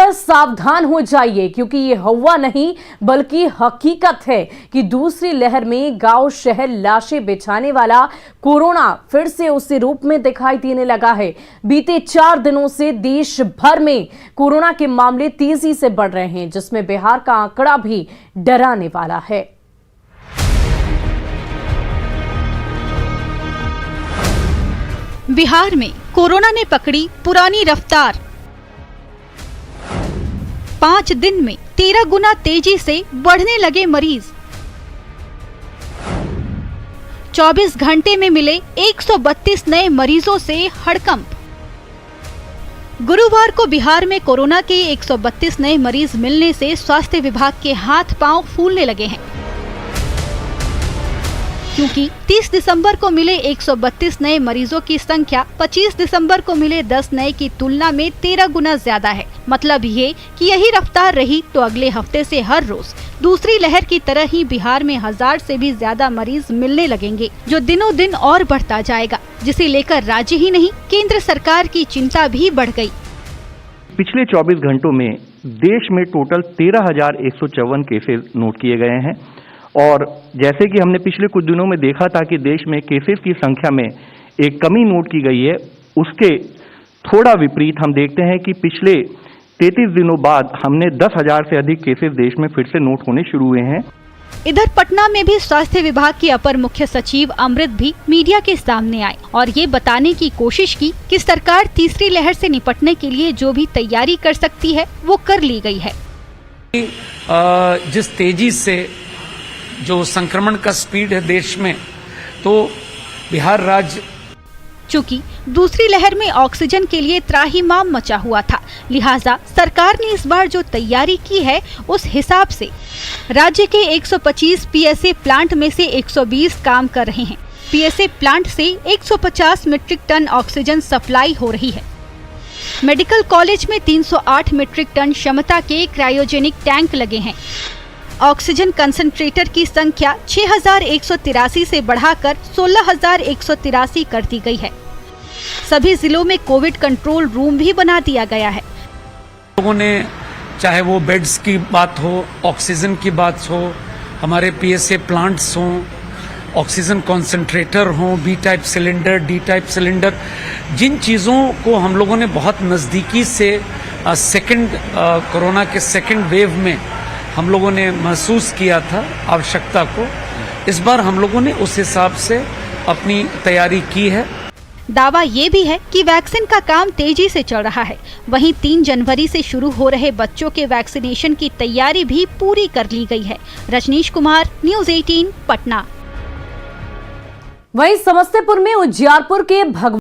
पर सावधान हो जाइए, क्योंकि ये हवा नहीं बल्कि हकीकत है कि दूसरी लहर में गांव शहर लाशें बिछाने वाला कोरोना फिर से उसी रूप में दिखाई देने लगा है। बीते 4 दिनों से देश भर में कोरोना के मामले तेजी से बढ़ रहे हैं, जिसमें बिहार का आंकड़ा भी डराने वाला है। बिहार में कोरोना ने पकड़ी पुरानी रफ्तार। 5 दिन में 13 गुना तेजी से बढ़ने लगे मरीज। 24 घंटे में मिले 132 नए मरीजों से हड़कंप। गुरुवार को बिहार में कोरोना के 132 नए मरीज मिलने से स्वास्थ्य विभाग के हाथ पांव फूलने लगे हैं, क्योंकि 30 दिसंबर को मिले 132 नए मरीजों की संख्या 25 दिसंबर को मिले 10 नए की तुलना में 13 गुना ज्यादा है। मतलब ये कि यही रफ्तार रही तो अगले हफ्ते से हर रोज दूसरी लहर की तरह ही बिहार में 1000 से भी ज्यादा मरीज मिलने लगेंगे, जो दिनों दिन और बढ़ता जाएगा, जिसे लेकर राज्य ही नहीं केंद्र सरकार की चिंता भी बढ़ गई। पिछले 24 घंटों में देश में टोटल 13,154 केसेस नोट किए गए हैं और जैसे कि हमने पिछले कुछ दिनों में देखा था कि देश में केसेस की संख्या में एक कमी नोट की गई है, उसके थोड़ा विपरीत हम देखते हैं कि पिछले 33 दिनों बाद हमने 10,000 से अधिक केसेस देश में फिर से नोट होने शुरू हुए हैं। इधर पटना में भी स्वास्थ्य विभाग के अपर मुख्य सचिव अमृत भी मीडिया के सामने आए और ये बताने की कोशिश की कि सरकार तीसरी लहर से निपटने के लिए जो भी तैयारी कर सकती है वो कर ली गई है। जिस तेजी से जो संक्रमण का स्पीड है देश में, तो बिहार राज्य चूंकि दूसरी लहर में ऑक्सीजन के लिए त्राहिमाम मचा हुआ था, लिहाजा सरकार ने इस बार जो तैयारी की है उस हिसाब से राज्य के 125 पीएसए प्लांट में से 120 काम कर रहे हैं। पीएसए प्लांट से 150 मीट्रिक टन ऑक्सीजन सप्लाई हो रही है। मेडिकल कॉलेज में 308 मीट्रिक टन क्षमता के क्रायोजेनिक टैंक लगे हैं। ऑक्सीजन कंसंट्रेटर की संख्या 6,183 से बढ़ाकर 16,183 कर दी गई है। सभी जिलों में कोविड कंट्रोल रूम भी बना दिया गया है। लोगों ने, चाहे वो बेड्स की बात हो, ऑक्सीजन की बात हो, हमारे पीएसए प्लांट्स हों, ऑक्सीजन कंसंट्रेटर हों, B type cylinder, D type cylinder, जिन चीज़ों को हम लोगों ने बहुत नज़दीकी से कोरोना के सेकेंड वेव में हम लोगों ने महसूस किया था आवश्यकता को, इस बार हम लोगों ने उस हिसाब से अपनी तैयारी की है। दावा ये भी है कि वैक्सीन का काम तेजी से चल रहा है। वहीं 3 जनवरी से शुरू हो रहे बच्चों के वैक्सीनेशन की तैयारी भी पूरी कर ली गई है। रजनीश कुमार, न्यूज़ 18, पटना। वहीं समस्तीपुर में उजियारपुर के